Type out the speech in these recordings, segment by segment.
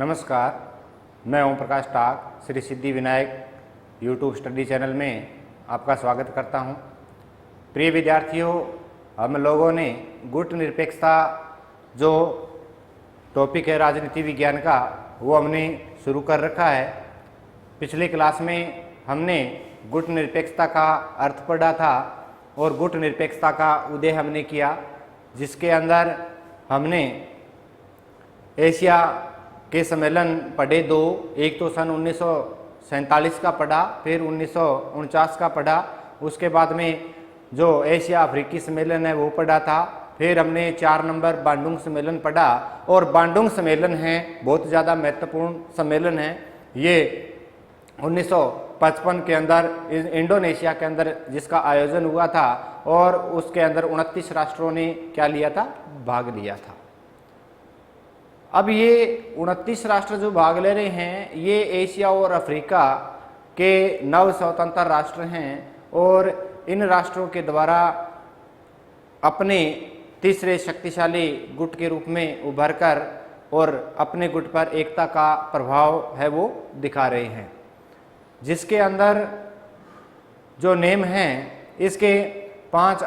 नमस्कार, मैं ओम प्रकाश टाक Shri Siddhi Vinayak YouTube study channel में आपका स्वागत करता हूं। प्रिय विद्यार्थियों, हम लोगों ने गुट निरपेक्षता जो टॉपिक है राजनीति विज्ञान का, वो हमने शुरू कर रखा है। पिछले क्लास में हमने गुट निरपेक्षता का अर्थ पढ़ा था और गुट निरपेक्षता का उदय हमने किया, जिसके अंदर हमने एशिया के सम्मेलन पढ़े दो। एक तो सन 1947 का पढ़ा, फिर 1949 का पढ़ा। उसके बाद में जो एशिया अफ्रीकी सम्मेलन है वो पढ़ा था। फिर हमने 4 नंबर बांडुंग सम्मेलन पढ़ा, और बांडुंग सम्मेलन है बहुत ज़्यादा महत्वपूर्ण सम्मेलन है। ये 1955 के अंदर इंडोनेशिया के अंदर जिसका आयोजन हुआ था, और उसके अंदर 29 राष्ट्रों ने क्या लिया था, भाग लिया था। अब ये 29 राष्ट्र जो भाग ले रहे हैं, ये एशिया और अफ्रीका के नव स्वतंत्र राष्ट्र हैं, और इन राष्ट्रों के द्वारा अपने तीसरे शक्तिशाली गुट के रूप में उभरकर और अपने गुट पर एकता का प्रभाव है वो दिखा रहे हैं। जिसके अंदर जो नेम हैं, इसके 5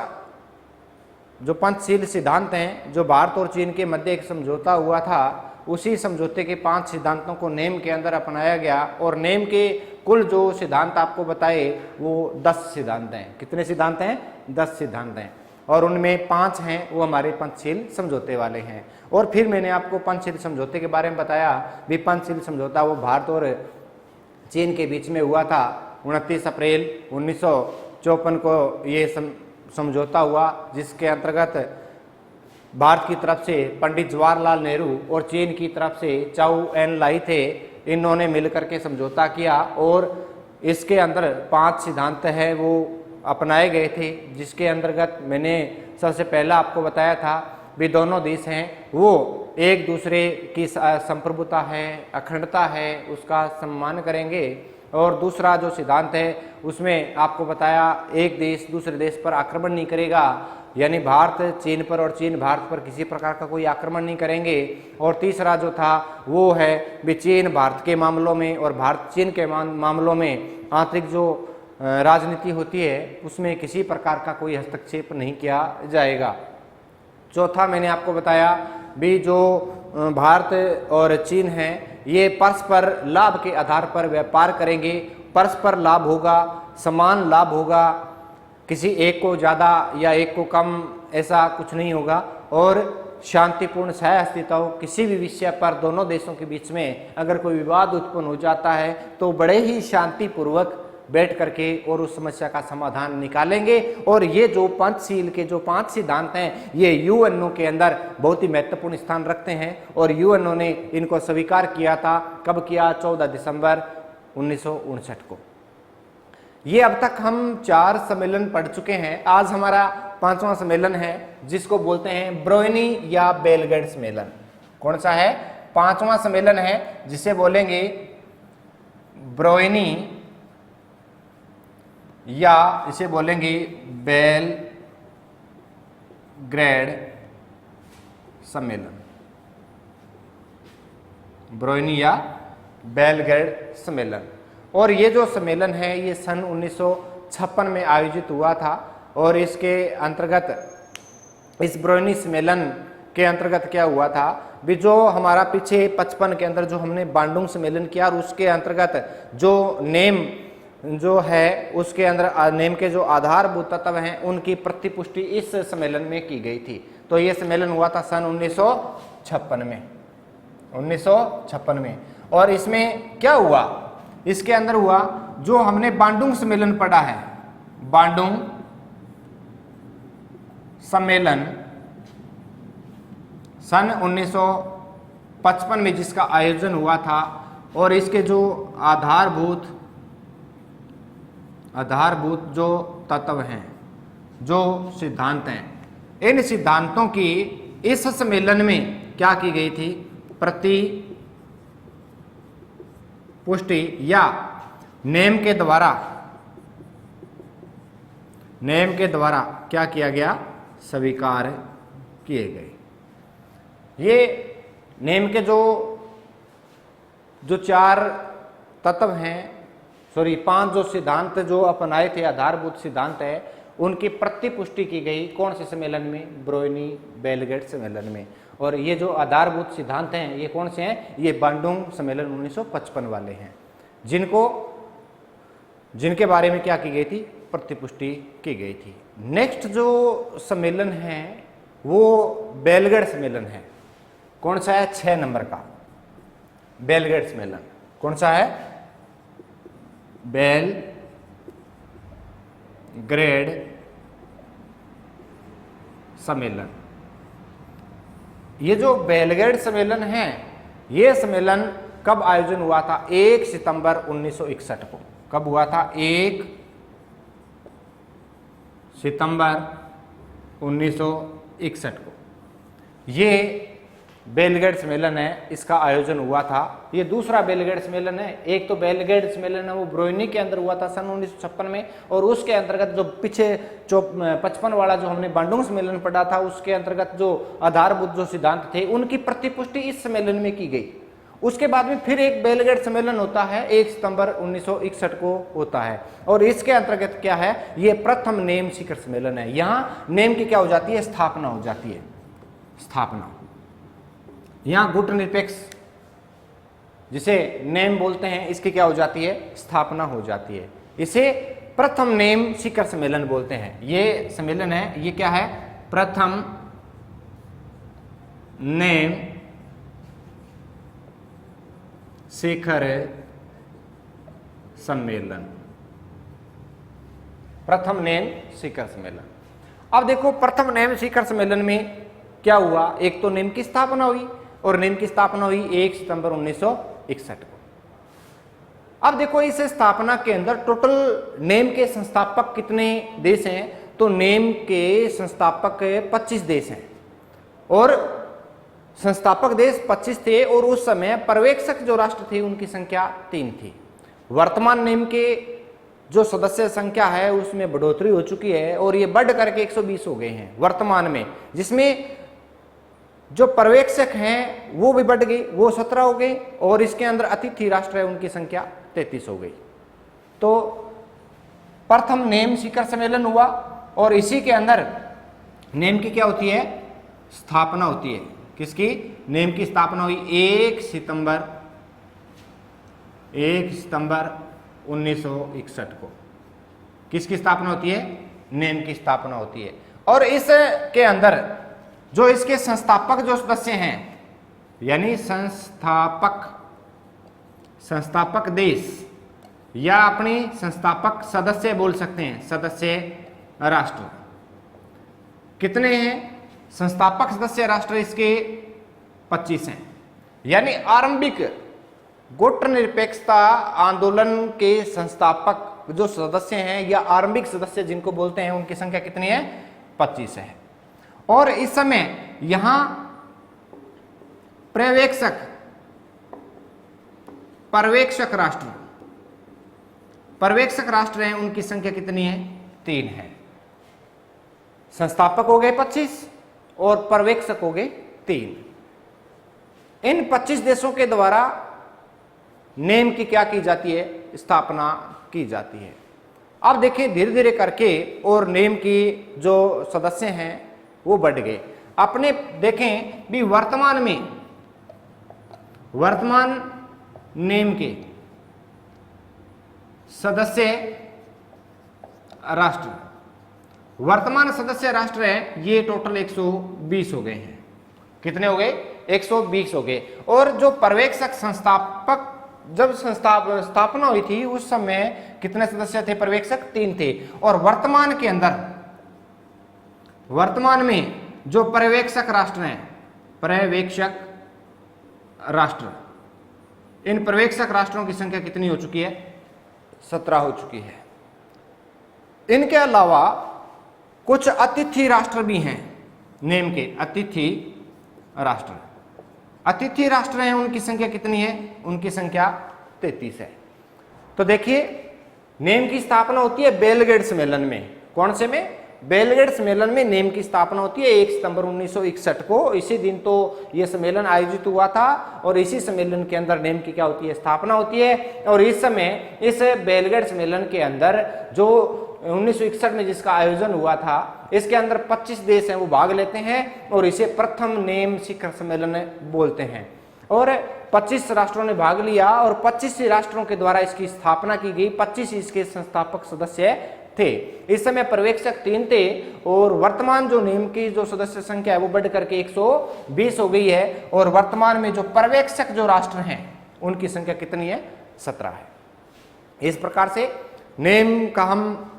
जो पंचशील सिद्धांत हैं, जो भारत और चीन के मध्य एक समझौता हुआ था, उसी समझौते के 5 सिद्धांतों को नेम के अंदर अपनाया गया। और नेम के कुल जो सिद्धांत आपको बताए वो 10 सिद्धांत हैं। कितने सिद्धांत हैं? 10 सिद्धांत हैं, और उनमें 5 हैं वो हमारे पंचशील समझौते वाले हैं। और फिर मैंने आपको पंचशील समझौते के बारे में बताया भी। पंचशील समझौता वो भारत और चीन के बीच में हुआ था। 29 अप्रैल 1954 को ये समझौता हुआ, जिसके अंतर्गत भारत की तरफ से पंडित जवाहरलाल नेहरू और चीन की तरफ से चाउ एन लाई थे। इन्होंने मिलकर के समझौता किया, और इसके अंदर 5 सिद्धांत है वो अपनाए गए थे। जिसके अंतर्गत मैंने सबसे पहला आपको बताया था भी दोनों देश हैं वो एक दूसरे की संप्रभुता है, अखंडता है, उसका सम्मान करेंगे। और दूसरा जो सिद्धांत है उसमें आपको बताया एक देश दूसरे देश पर आक्रमण नहीं करेगा, यानी भारत चीन पर और चीन भारत पर किसी प्रकार का कोई आक्रमण नहीं करेंगे। और तीसरा जो था वो है भी चीन भारत के मामलों में और भारत चीन के मामलों में आंतरिक जो राजनीति होती है उसमें किसी प्रकार का कोई हस्तक्षेप नहीं किया जाएगा। चौथा मैंने आपको बताया भी जो भारत और चीन है ये परस्पर लाभ के आधार पर व्यापार करेंगे। परस्पर लाभ होगा, समान लाभ होगा, किसी एक को ज़्यादा या एक को कम ऐसा कुछ नहीं होगा। और शांतिपूर्ण सह अस्तित्व, किसी भी विषय पर दोनों देशों के बीच में अगर कोई विवाद उत्पन्न हो जाता है तो बड़े ही शांतिपूर्वक बैठ करके और उस समस्या का समाधान निकालेंगे। और ये जो पंचशील के जो 5 सिद्धांत हैं ये यूएनओ के अंदर बहुत ही महत्वपूर्ण स्थान रखते हैं, और यूएनओ ने इनको स्वीकार किया था। कब किया? 14 दिसंबर 1959 को। ये अब तक हम 4 सम्मेलन पढ़ चुके हैं। आज हमारा 5वां सम्मेलन है, जिसको बोलते हैं ब्रोयनी या बेलग्रेड सम्मेलन। कौन सा है? 5वां सम्मेलन है, जिसे बोलेंगे ब्रोयनी या इसे बोलेंगे बेलग्रेड सम्मेलन। ब्रोयनी या बेलग्रेड सम्मेलन। और ये जो सम्मेलन है ये सन 1956 में आयोजित हुआ था। और इसके अंतर्गत इस ब्रोयनी सम्मेलन के अंतर्गत क्या हुआ था भी, जो हमारा पीछे 55 के अंदर जो हमने बांडुंग सम्मेलन किया, और उसके अंतर्गत जो नेम जो है उसके अंदर नेम के जो आधारभूत तत्व हैं उनकी प्रतिपुष्टि इस सम्मेलन में की गई थी। तो ये सम्मेलन हुआ था सन 1956 में। 1956 में। और इसमें क्या हुआ? इसके अंदर हुआ जो हमने बांडुंग सम्मेलन पढ़ा है, बांडुंग सम्मेलन सन 1955 में जिसका आयोजन हुआ था, और इसके जो आधारभूत जो तत्व हैं, जो सिद्धांत हैं, इन सिद्धांतों की इस सम्मेलन में क्या की गई थी? प्रतिपुष्टि या नेम के द्वारा क्या किया गया? स्वीकार किए गए। ये नेम के जो जो 4 तत्व हैं, सॉरी 5 जो सिद्धांत जो अपनाए थे, आधारभूत सिद्धांत है, उनकी प्रतिपुष्टि की गई कौन से सम्मेलन में? ब्रोयनी बेलगेट सम्मेलन में। और ये जो आधारभूत सिद्धांत हैं ये कौन से हैं? ये बांडुंग सम्मेलन 1955 वाले हैं, जिनके बारे में क्या की गई थी? प्रतिपुष्टि की गई थी। नेक्स्ट जो सम्मेलन है वो बेलगेट सम्मेलन है। कौन सा है? 6 नंबर का बेलगेट सम्मेलन। कौन सा है? बेलग्रेड सम्मेलन। ये जो बेलग्रेड सम्मेलन है, ये सम्मेलन कब आयोजन हुआ था? 1 सितंबर 1961 को। कब हुआ था? 1 सितंबर 1961 को ये बेलग्रेड सम्मेलन है, इसका आयोजन हुआ था। ये दूसरा बेलग्रेड सम्मेलन है। एक तो बेलग्रेड सम्मेलन है वो ब्रोयनी के अंदर हुआ था सन 1956 में, और उसके अंतर्गत जो पीछे 55 वाला जो हमने बांडुंग सम्मेलन पढ़ा था, उसके अंतर्गत जो आधारभूत जो सिद्धांत थे उनकी प्रतिपुष्टि इस सम्मेलन में की गई। उसके बाद में फिर एक बेलग्रेड सम्मेलन होता है, 1 सितंबर 1961 को होता है, और इसके अंतर्गत क्या है? ये प्रथम नेम शिखर सम्मेलन है। यहाँ नेम की क्या हो जाती है? स्थापना हो जाती है। स्थापना, यहाँ गुटनिरपेक्ष जिसे नेम बोलते हैं, इसकी क्या हो जाती है? स्थापना हो जाती है। इसे प्रथम नेम शिखर सम्मेलन बोलते हैं। ये सम्मेलन है, ये क्या है? प्रथम नेम शिखर सम्मेलन। प्रथम नेम शिखर सम्मेलन। अब देखो प्रथम नेम शिखर सम्मेलन में क्या हुआ? एक तो नेम की स्थापना हुई, और नेम की स्थापना हुई 1 सितंबर 1961 को। अब देखो इस स्थापना के अंदर टोटल नेम के संस्थापक कितने देश हैं? तो नेम के संस्थापक 25 देश हैं, और संस्थापक देश 25 थे, और उस समय पर्यवेक्षक जो राष्ट्र थे उनकी संख्या 3 थी। वर्तमान नेम के जो सदस्य संख्या है उसमें बढ़ोतरी हो चुकी है, और ये बढ़ करके 120 हो गए हैं वर्तमान में, जिसमें जो पर्यवेक्षक हैं वो भी बढ़ गई, वो 17 हो गए, और इसके अंदर अतिथि राष्ट्र है उनकी संख्या 33 हो गई। तो प्रथम नेम शिखर सम्मेलन हुआ, और इसी के अंदर नेम की क्या होती है? स्थापना होती है। किसकी? नेम की स्थापना हुई 1 सितंबर 1961 को। किसकी स्थापना होती है? नेम की स्थापना होती है। और इसके अंदर जो इसके संस्थापक जो सदस्य हैं, यानी संस्थापक देश, या अपनी संस्थापक सदस्य बोल सकते हैं, सदस्य राष्ट्र कितने हैं? संस्थापक सदस्य राष्ट्र इसके 25 हैं। यानी आरंभिक गुटनिरपेक्षता आंदोलन के संस्थापक जो सदस्य हैं, या आरंभिक सदस्य जिनको बोलते हैं, उनकी संख्या कितनी है? 25 है। और इस समय यहां पर्यवेक्षक राष्ट्र हैं, उनकी संख्या कितनी है? 3 है। संस्थापक हो गए 25 और पर्यवेक्षक हो गए 3। इन 25 देशों के द्वारा नेम की क्या की जाती है? स्थापना की जाती है। अब देखें धीरे धीरे करके, और नेम की जो सदस्य हैं वो बढ़ गए। अपने देखें भी वर्तमान नेम के सदस्य राष्ट्र, वर्तमान सदस्य राष्ट्र है ये टोटल 120 हो गए हैं। कितने हो गए? 120 हो गए। और जो पर्यवेक्षक संस्थापक जब स्थापना हुई थी उस समय कितने सदस्य थे? पर्यवेक्षक 3 थे। और वर्तमान में जो पर्यवेक्षक राष्ट्र हैं, इन पर्यवेक्षक राष्ट्रों की संख्या कितनी हो चुकी है? 17 हो चुकी है। इनके अलावा कुछ अतिथि राष्ट्र भी हैं, नेम के अतिथि राष्ट्र हैं, उनकी संख्या कितनी है? उनकी संख्या 33 है। तो देखिए नेम की स्थापना होती है बेलग्रेड सम्मेलन में। कौन से में? बेलग्रेड सम्मेलन में नेम की स्थापना होती है 1 सितंबर 1961 को। इसी दिन तो यह सम्मेलन आयोजित हुआ था और इसी सम्मेलन के अंदर नेम की क्या होती है, स्थापना होती है। और इस समय इस बेलग्रेड सम्मेलन के अंदर जो 1961 में जिसका आयोजन हुआ था, इसके अंदर 25 देश हैं वो भाग लेते हैं और इसे प्रथम नेम शिखर सम्मेलन बोलते हैं। और 25 राष्ट्रों ने भाग लिया और 25 राष्ट्रों के द्वारा इसकी स्थापना की गई। 25 इसके संस्थापक सदस्य थे। इस समय पर्यवेक्षक 3 थे और वर्तमान जो नेम की जो सदस्य संख्या है वो बढ़ करके 120 हो गई है। और वर्तमान में जो पर्यवेक्षक जो राष्ट्र हैं उनकी संख्या कितनी है, 17 है। इस प्रकार से नेम का हम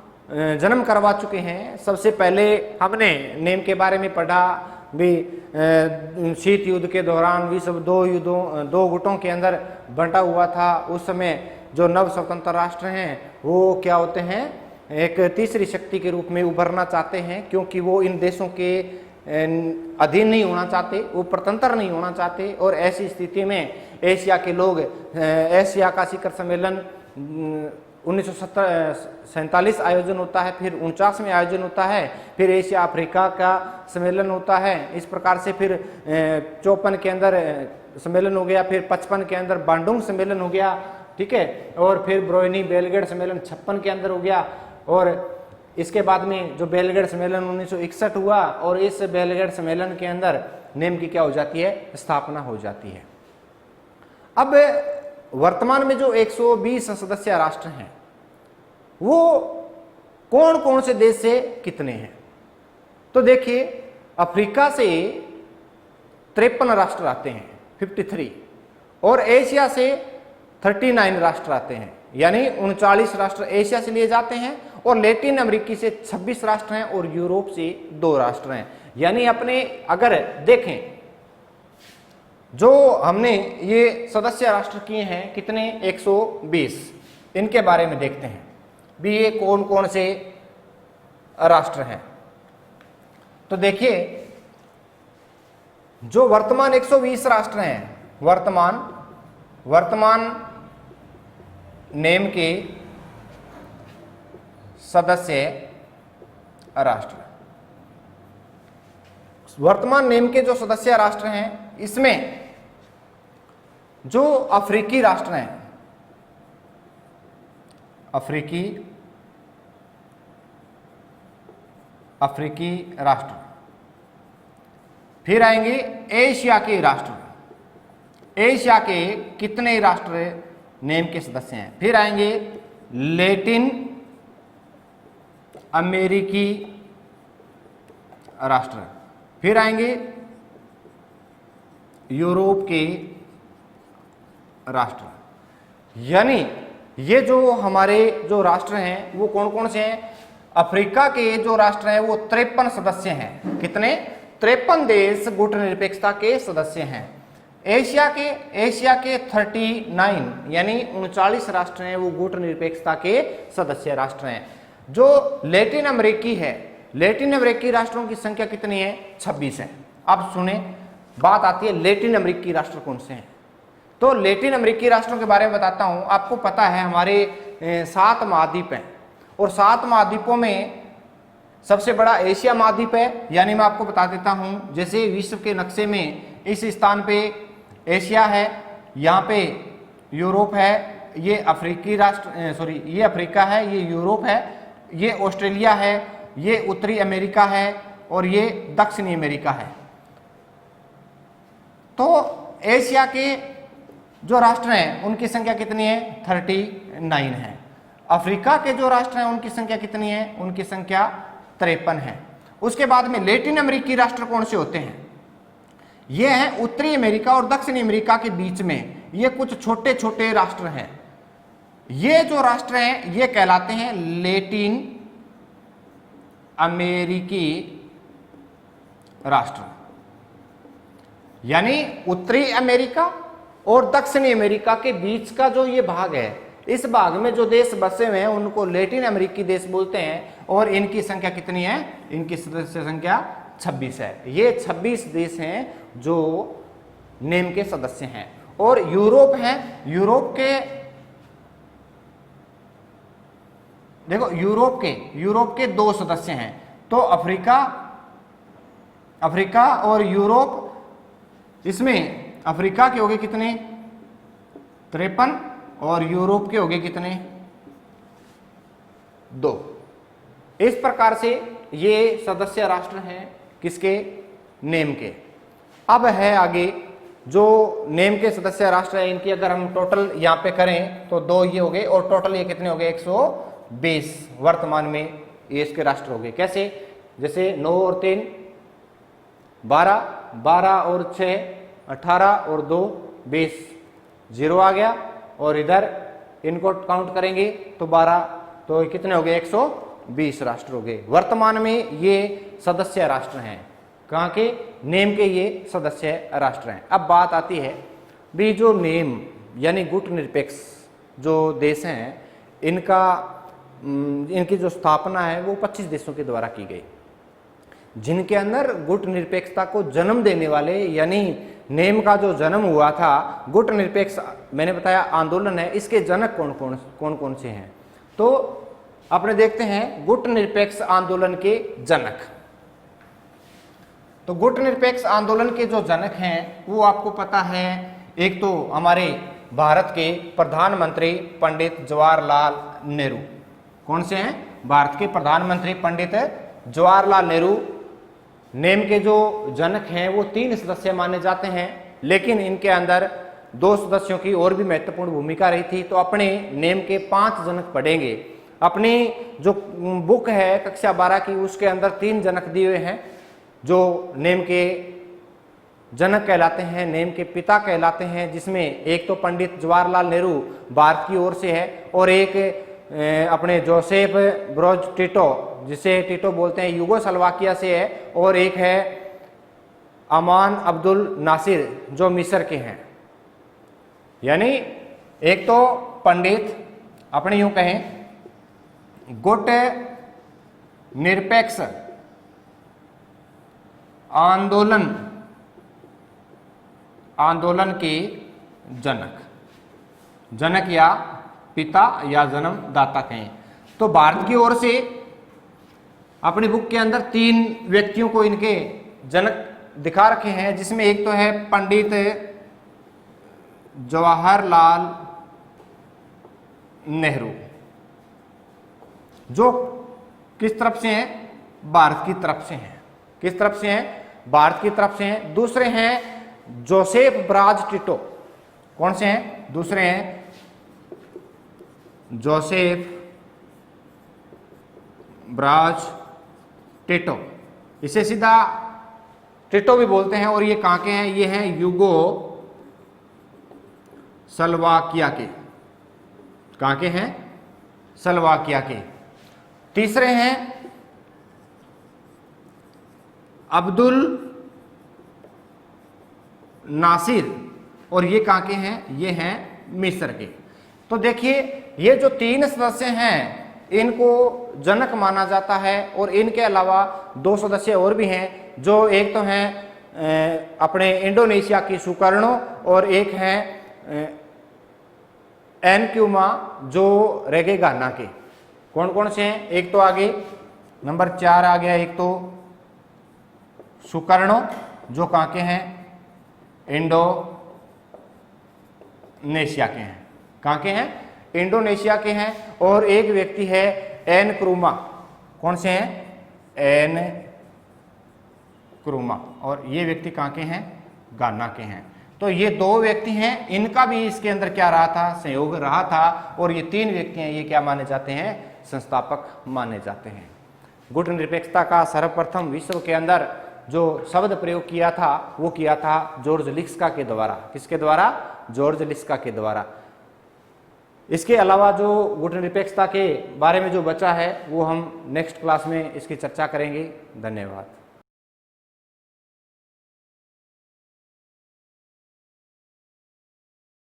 जन्म करवा चुके हैं। सबसे पहले हमने नेम के बारे में पढ़ा भी, शीत युद्ध के दौरान विश्व 2 गुटों के अंदर बंटा हुआ था। उस समय जो नव स्वतंत्र राष्ट्र हैं वो क्या होते हैं, एक तीसरी शक्ति के रूप में उभरना चाहते हैं, क्योंकि वो इन देशों के अधीन नहीं होना चाहते, वो स्वतंत्र नहीं होना चाहते। और ऐसी स्थिति में एशिया के लोग, एशिया का शिखर सम्मेलन 1947 आयोजन होता है, फिर 49 में आयोजन होता है, फिर एशिया अफ्रीका का सम्मेलन होता है। इस प्रकार से फिर 54 के अंदर सम्मेलन हो गया, फिर 55 के अंदर बांडुंग सम्मेलन हो गया, ठीक है। और फिर ब्रोइनी बेलग्रेड सम्मेलन 56 के अंदर हो गया। और इसके बाद में जो बेलग्रेड सम्मेलन 1961 हुआ और इस बेलग्रेड सम्मेलन के अंदर नेम की क्या हो जाती है, स्थापना हो जाती है। अब वर्तमान में जो 120 सदस्य राष्ट्र हैं वो कौन कौन से देश से कितने हैं, तो देखिए अफ्रीका से 53 राष्ट्र आते हैं 53, और एशिया से 39 राष्ट्र आते हैं, यानी 39 राष्ट्र एशिया से लिए जाते हैं। और लैटिन अमेरिकी से 26 राष्ट्र हैं और यूरोप से 2 राष्ट्र हैं। यानी अपने अगर देखें जो हमने ये सदस्य राष्ट्र किए हैं कितने, 120, इनके बारे में देखते हैं भी ये कौन कौन से राष्ट्र हैं। तो देखिए जो वर्तमान 120 राष्ट्र हैं, वर्तमान नेम के सदस्य राष्ट्र, वर्तमान नेम के जो सदस्य राष्ट्र हैं इसमें जो अफ्रीकी राष्ट्र हैं, अफ्रीकी राष्ट्र, फिर आएंगे एशिया के राष्ट्र। एशिया के कितने राष्ट्र नेम के सदस्य हैं, फिर आएंगे लैटिन अमेरिकी राष्ट्र, फिर आएंगे यूरोप के राष्ट्र। यानी ये जो हमारे जो राष्ट्र हैं वो कौन कौन से हैं, अफ्रीका के जो राष्ट्र हैं वो 53 सदस्य हैं। कितने, 53 देश गुट निरपेक्षता के सदस्य हैं। एशिया के 39 यानी 39 राष्ट्र हैं वो गुट निरपेक्षता के सदस्य राष्ट्र हैं। जो लैटिन अमेरिकी है, लैटिन अमेरिकी राष्ट्रों की संख्या कितनी है, 26 है। अब सुने, बात आती है लैटिन अमेरिकी राष्ट्र कौन से हैं। तो लैटिन अमेरिकी राष्ट्रों के बारे में बताता हूं। आपको पता है हमारे 7 महाद्वीप हैं और 7 महाद्वीपों में सबसे बड़ा एशिया महाद्वीप है। यानी मैं आपको बता देता हूं, जैसे विश्व के नक्शे में इस स्थान पे एशिया है, यहाँ पे यूरोप है, ये अफ्रीकी राष्ट्र ये अफ्रीका है, ये यूरोप है, ये ऑस्ट्रेलिया है, ये उत्तरी अमेरिका है और ये दक्षिणी अमेरिका है। तो एशिया के जो राष्ट्र हैं उनकी संख्या कितनी है, 39 है। अफ्रीका के जो राष्ट्र हैं उनकी संख्या कितनी है, उनकी संख्या 53 है। उसके बाद में लैटिन अमेरिकी राष्ट्र कौन से होते हैं, ये हैं उत्तरी अमेरिका और दक्षिणी अमेरिका के बीच में ये कुछ छोटे छोटे राष्ट्र हैं। ये जो राष्ट्र हैं ये कहलाते हैं लैटिन अमेरिकी राष्ट्र। यानी उत्तरी अमेरिका और दक्षिणी अमेरिका के बीच का जो ये भाग है, इस भाग में जो देश बसे हुए हैं उनको लैटिन अमेरिकी देश बोलते हैं। और इनकी संख्या कितनी है, इनकी सदस्य संख्या 26 है। ये 26 देश हैं जो नेम के सदस्य हैं। और यूरोप है, यूरोप के 2 सदस्य हैं। तो अफ्रीका और यूरोप, इसमें अफ्रीका के हो गए कितने 53 और यूरोप के हो गए कितने 2। इस प्रकार से ये सदस्य राष्ट्र हैं किसके, नेम के। अब है आगे जो नेम के सदस्य राष्ट्र है, इनकी अगर हम टोटल यहाँ पे करें तो 2 ये हो गए और टोटल ये कितने हो गए 120 वर्तमान में ये इसके राष्ट्र हो गए। कैसे, जैसे 9 और 3 12, 12 और 6 18 और 2 20, 0 आ गया और इधर इनको काउंट करेंगे तो 12, तो कितने हो गए 120 राष्ट्र हो गए। वर्तमान में ये सदस्य राष्ट्र हैं, कहाँ के, नेम के ये सदस्य राष्ट्र हैं। अब बात आती है भी जो नेम यानी गुट निरपेक्ष जो देश हैं, इनकी जो स्थापना है वो 25 देशों के द्वारा की गई, जिनके अंदर गुट निरपेक्षता को जन्म देने वाले यानी नेम का जो जन्म हुआ था, गुट निरपेक्ष मैंने बताया आंदोलन है, इसके जनक कौन कौन से हैं। तो अपने देखते हैं गुट निरपेक्ष आंदोलन के जनक। तो गुट निरपेक्ष आंदोलन के जो जनक हैं वो आपको पता है, एक तो हमारे भारत के प्रधानमंत्री पंडित जवाहरलाल नेहरू। कौन से हैं, भारत के प्रधानमंत्री पंडित जवाहरलाल नेहरू नेम के जो जनक हैं वो 3 सदस्य माने जाते हैं, लेकिन इनके अंदर 2 सदस्यों की और भी महत्वपूर्ण भूमिका रही थी। तो अपने नेम के 5 जनक पढ़ेंगे। अपनी जो बुक है कक्षा 12 की, उसके अंदर 3 जनक दिए हुए हैं जो नेम के जनक कहलाते हैं, नेम के पिता कहलाते हैं, जिसमें एक तो पंडित जवाहरलाल नेहरू भारत की ओर से है और एक अपने जोसेफ ब्रोज टिटो, जिसे टिटो बोलते हैं, यूगोस्लाविया से है, और एक है अमान अब्दुल नासिर जो मिस्र के हैं। यानी एक तो पंडित अपने यूं कहें गुट निरपेक्ष आंदोलन के जनक या पिता या जन्मदाता कहें। तो भारत की ओर से अपनी बुक के अंदर 3 व्यक्तियों को इनके जनक दिखा रखे हैं, जिसमें एक तो है पंडित जवाहरलाल नेहरू जो किस तरफ से हैं, भारत की तरफ से हैं। किस तरफ से हैं, भारत की तरफ से हैं। दूसरे हैं जोसेफ ब्राज टिटो। कौन से हैं, दूसरे हैं जोसेफ ब्राज टिटो, इसे सीधा टिटो भी बोलते हैं। और ये कहां के हैं, ये हैं यूगोस्लाविया के। कहां के हैं, स्लोवाकिया के। तीसरे हैं अब्दुल नासिर और ये कहां के हैं, ये हैं मिस्र के। तो देखिए ये जो 3 सदस्य हैं इनको जनक माना जाता है, और इनके अलावा 2 सदस्य और भी हैं, जो एक तो हैं अपने इंडोनेशिया की सुकर्णो और एक हैं एनक्यूमा जो रेगे गाना के। कौन कौन से हैं, एक तो आगे नंबर 4 आ गया, एक तो सुकर्णो जो कहां के हैं, इंडोनेशिया के हैं। कहां के हैं, इंडोनेशिया के हैं। और एक व्यक्ति है एनक्रूमा। कौन से हैं, एनक्रूमा, और ये व्यक्ति कहां के हैं, गाना के हैं। तो ये 2 व्यक्ति हैं, इनका भी इसके अंदर क्या रहा था, सहयोग रहा था। और ये 3 व्यक्ति हैं, ये क्या माने जाते हैं, संस्थापक माने जाते हैं। गुट निरपेक्षता का सर्वप्रथम विश्व के अंदर जो शब्द प्रयोग किया था वो किया था जॉर्ज लिस्का के द्वारा। किसके द्वारा, जॉर्ज लिस्का के द्वारा। इसके अलावा जो गुट निरपेक्षता के बारे में जो बचा है वो हम नेक्स्ट क्लास में इसकी चर्चा करेंगे। धन्यवाद।